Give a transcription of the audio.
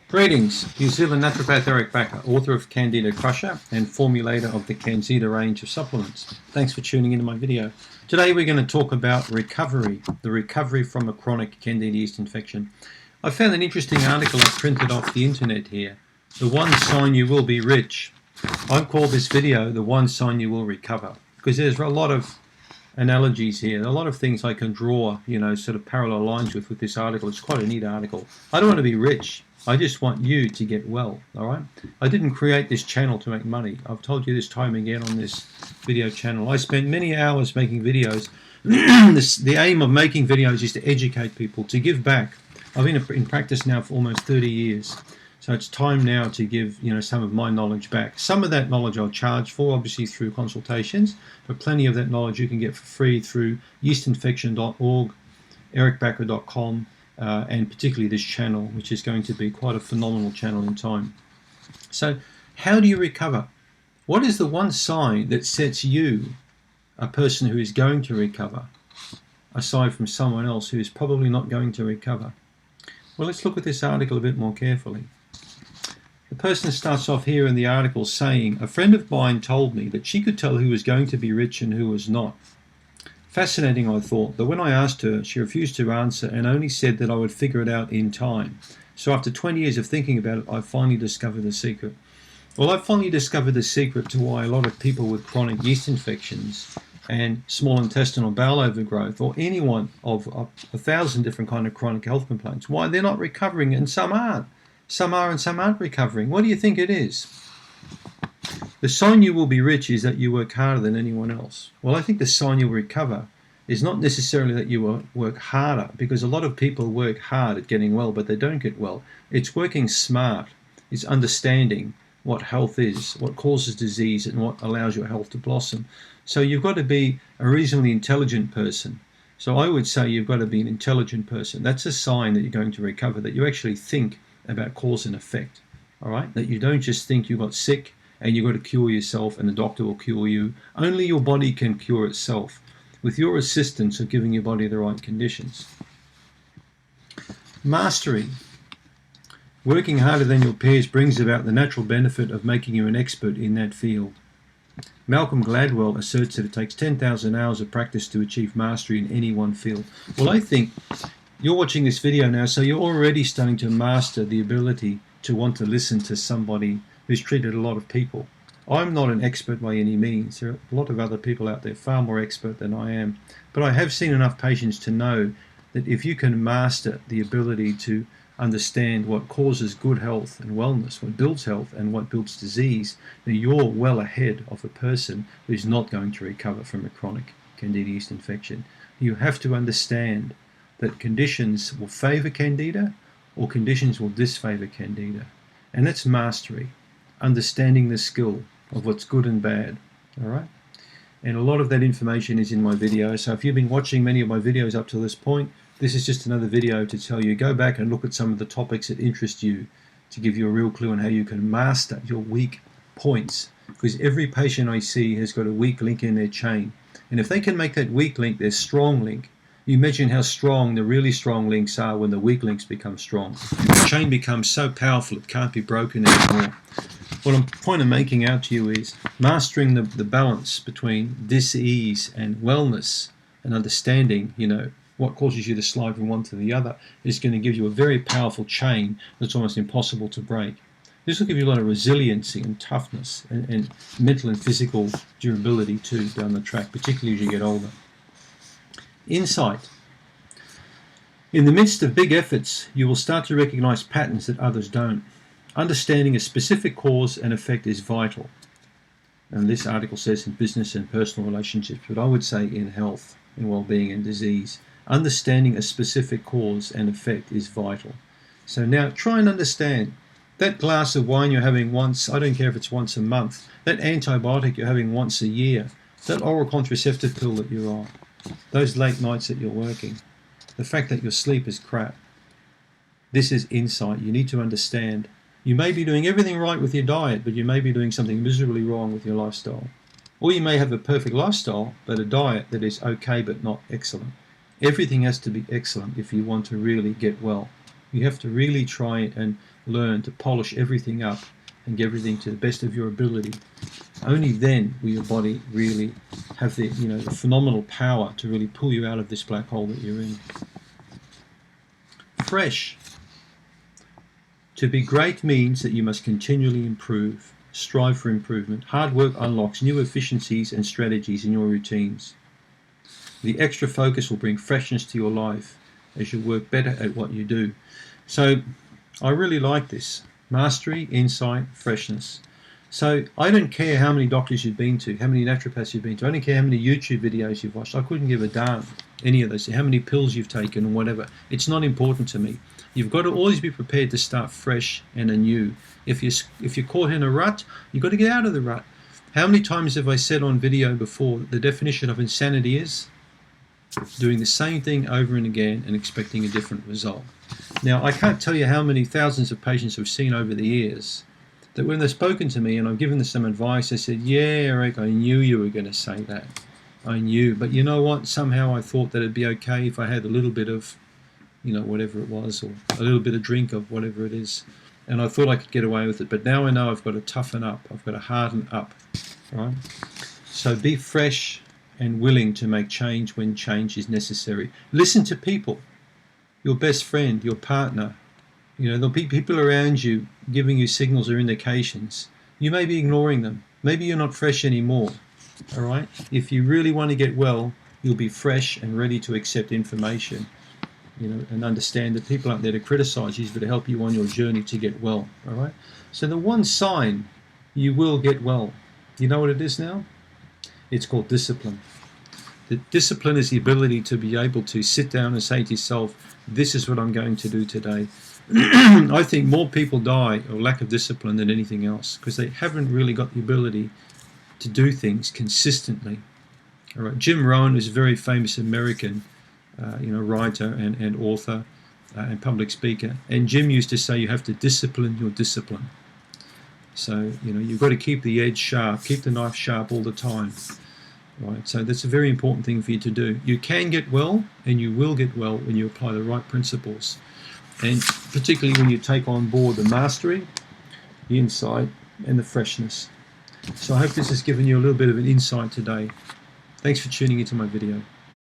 Greetings, New Zealand naturopath Eric Backer, author of CanXida Crusher and formulator of the CanXida range of supplements. Thanks for tuning into my video. Today we're going to talk about recovery, the recovery from a chronic Candida yeast infection. I found an interesting article I printed off the internet here. The one sign you will be rich. I've called this video the one sign you will recover, because there's a lot of analogies here, a lot of things I can draw, sort of parallel lines with this article. It's quite a neat article. I don't want to be rich. I just want you to get well, all right? I didn't create this channel to make money. I've told you this time again on this video channel. I spent many hours making videos. The aim of making videos is to educate people, to give back. I've been in practice now for almost 30 years. So it's time now to give, some of my knowledge back. Some of that knowledge I'll charge for, obviously through consultations, but plenty of that knowledge you can get for free through yeastinfection.org, ericbacker.com, and particularly this channel, which is going to be quite a phenomenal channel in time. So how do you recover? What is the one sign that sets you, a person who is going to recover, aside from someone else who is probably not going to recover? Well, let's look at this article a bit more carefully. The person starts off here in the article saying, a friend of mine told me that she could tell who was going to be rich and who was not. Fascinating, I thought, but when I asked her, she refused to answer and only said that I would figure it out in time. So after 20 years of thinking about it, I finally discovered the secret. Well, I finally discovered the secret to why a lot of people with chronic yeast infections and small intestinal bowel overgrowth, or anyone of 1,000 different kind of chronic health complaints, why they're not recovering, and some aren't. Some are and some aren't recovering. What do you think it is? The sign you will be rich is that you work harder than anyone else. Well, I think the sign you'll recover is not necessarily that you will work harder, because a lot of people work hard at getting well, but they don't get well. It's working smart. It's understanding what health is, what causes disease, and what allows your health to blossom. So you've got to be a reasonably intelligent person. So I would say you've got to be an intelligent person. That's a sign that you're going to recover, that you actually think about cause and effect, all right? That you don't just think you got sick and you've got to cure yourself and the doctor will cure you. Only your body can cure itself with your assistance of giving your body the right conditions. Mastery. Working harder than your peers brings about the natural benefit of making you an expert in that field. Malcolm Gladwell asserts that it takes 10,000 hours of practice to achieve mastery in any one field. Well, I think you're watching this video now, so you're already starting to master the ability to want to listen to somebody who's treated a lot of people. I'm not an expert by any means. There are a lot of other people out there far more expert than I am. But I have seen enough patients to know that if you can master the ability to understand what causes good health and wellness, what builds health and what builds disease, then you're well ahead of a person who's not going to recover from a chronic Candida yeast infection. You have to understand that conditions will favor Candida or conditions will disfavor Candida. And that's mastery, understanding the skill of what's good and bad, all right? And a lot of that information is in my video. So if you've been watching many of my videos up to this point, this is just another video to tell you, go back and look at some of the topics that interest you to give you a real clue on how you can master your weak points. Because every patient I see has got a weak link in their chain. And if they can make that weak link their strong link, you imagine how strong the really strong links are when the weak links become strong. The chain becomes so powerful it can't be broken anymore. What I'm point I'm making out to you is mastering the balance between dis-ease and wellness and understanding, what causes you to slide from one to the other is going to give you a very powerful chain that's almost impossible to break. This will give you a lot of resiliency and toughness and mental and physical durability too down the track, particularly as you get older. Insight. In the midst of big efforts, you will start to recognize patterns that others don't. Understanding a specific cause and effect is vital. And this article says in business and personal relationships, but I would say in health, in well-being and disease. Understanding a specific cause and effect is vital. So now try and understand that glass of wine you're having once, I don't care if it's once a month, that antibiotic you're having once a year, that oral contraceptive pill that you're on, those late nights that you're working, the fact that your sleep is crap. This is insight. You need to understand. You may be doing everything right with your diet, but you may be doing something miserably wrong with your lifestyle. Or you may have a perfect lifestyle, but a diet that is okay but not excellent. Everything has to be excellent if you want to really get well. You have to really try and learn to polish everything up and get everything to the best of your ability, only then will your body really have the, the phenomenal power to really pull you out of this black hole that you're in. Fresh. To be great means that you must continually improve, strive for improvement. Hard work unlocks new efficiencies and strategies in your routines. The extra focus will bring freshness to your life as you work better at what you do. So I really like this. Mastery, insight, freshness. So I don't care how many doctors you've been to, how many naturopaths you've been to. I don't care how many YouTube videos you've watched. I couldn't give a damn, any of those, how many pills you've taken or whatever. It's not important to me. You've got to always be prepared to start fresh and anew. If you're caught in a rut, you've got to get out of the rut. How many times have I said on video before that the definition of insanity is doing the same thing over and again and expecting a different result? Now, I can't tell you how many thousands of patients I've seen over the years that when they've spoken to me and I've given them some advice, they said, yeah, Eric, I knew you were going to say that. I knew. But you know what? Somehow I thought that it'd be okay if I had a little bit of, whatever it was, or a little bit of drink of whatever it is. And I thought I could get away with it. But now I know I've got to toughen up. I've got to harden up. Right? So be fresh and willing to make change when change is necessary. Listen to people. Your best friend, your partner, there'll be people around you giving you signals or indications. You may be ignoring them. Maybe you're not fresh anymore. All right? If you really want to get well, you'll be fresh and ready to accept information, and understand that people aren't there to criticize you, but to help you on your journey to get well. All right? So the one sign you will get well, you know what it is now? It's called discipline. The discipline is the ability to be able to sit down and say to yourself, this is what I'm going to do today. I think more people die of lack of discipline than anything else because they haven't really got the ability to do things consistently. All right. Jim Rohn is a very famous American writer and author and public speaker. And Jim used to say you have to discipline your discipline. So, you've got to keep the edge sharp, keep the knife sharp all the time. Right, so that's a very important thing for you to do. You can get well, and you will get well when you apply the right principles. And particularly when you take on board the mastery, the insight, and the freshness. So I hope this has given you a little bit of an insight today. Thanks for tuning into my video.